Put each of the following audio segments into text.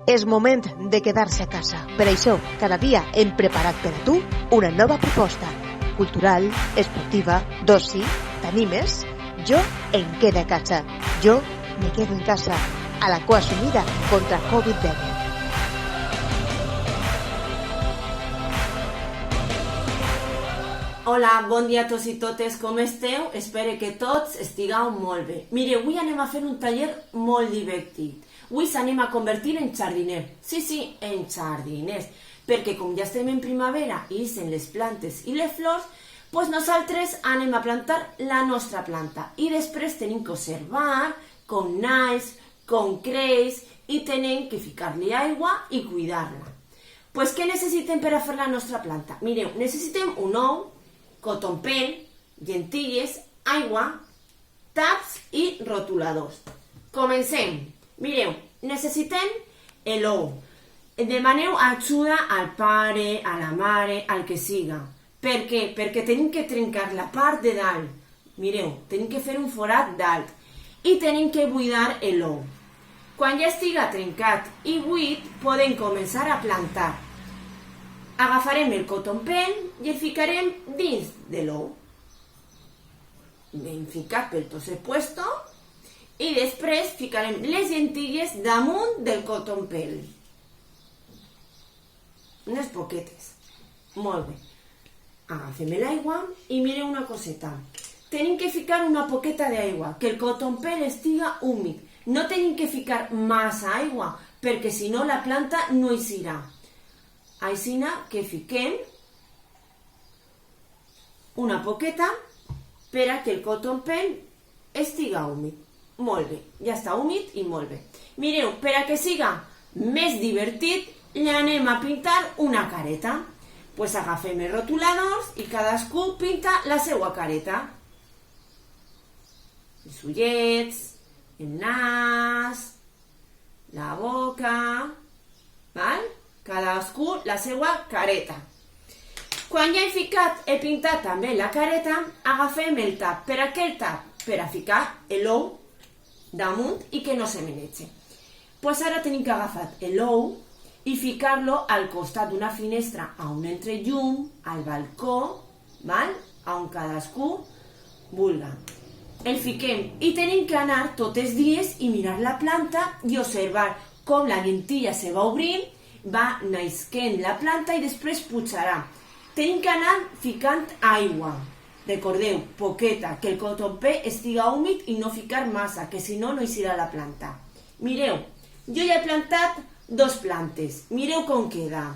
És moment de quedar-se a casa. Per això, cada dia hem preparat per a tu una nova proposta. Cultural, esportiva, d'oci, t'animes? Jo em quedo a casa. Jo me quedo en casa. A la cua sumida contra Covid-19. Hola, bon dia a tots i totes, com esteu? Espero que tots estigueu molt bé. Mire, avui anem a fer un taller molt divertit. Avui s'anem a convertir en jardiner. Sí, en jardiners. Perquè com ja estem en primavera i ixen les plantes i les flors, doncs nosaltres anem a plantar la nostra planta. I després tenim que observar com naix, com creix i tenim que ficar-li aigua i cuidar-la. Doncs què necessitem per a fer la nostra planta? Mireu, necessitem un ou, cotton pen, llentilles, aigua, taps i rotuladors. Comencem. Mireu, necessitem l'ou. Demaneu ajuda al pare, a la mare, al que siga. Per què? Perquè tenim que trencar la part de dalt. Mireu, tenim que fer un forat dalt. I tenim que buidar l'ou. Quan ja estiga trencat i buit, podem començar a plantar. Agafarem el cotton pen i el ficarem dins de l'ou. Ben ficat pel tot puesto i després ficarem les llentilles damunt del cotton pen. Unes poquetes. Molt bé. Agafem l'aigua i mireu una coseta. Tenim que ficar una poqueta d'aigua, que el cotton pen estiga húmid. No tenim que ficar massa aigua, perquè si no la planta no eixirà. Així que fiquem una poqueta per a que el cotton pen estiga húmid. Molt bé, ja està húmid i molt bé. Mireu, per a que siga més divertit, li anem a pintar una careta. Doncs agafem els rotuladors i cadascú pinta la seva careta. Els ullets, el nas, la boca, val? Cadascú la seva careta. Quan ja he pintat també la careta, agafem el tap. Per a què el tap? Per a ficar l'ou damunt i que no se menege. Doncs ara tenim que agafar l'ou i ficar-lo al costat d'una finestra on entre llum, al balcó, val? On cadascú vulga. El fiquem i tenim que anar tots els dies i mirar la planta i observar com la llentilla se va obrint, va naixent la planta i després pujarà. Tenim que anar ficant aigua. Recordeu, poqueta, que el cotton pen estiga húmid i no ficar massa, que si no, no eixirà la planta. Mireu, jo ja he plantat 2 plantes. Mireu com queda.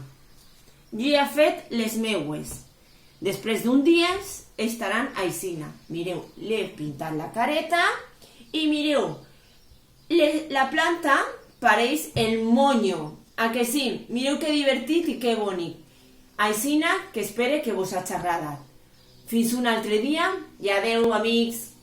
Jo ja he fet les meues. Després d'un dia estaran aixina. Mireu, l'he pintat la careta i mireu, la planta pareix el monyo. A que sí? Mireu que divertit i que bonic. Aixina que espere que vos ha xerradat. Fins un altre dia i adeu, amics!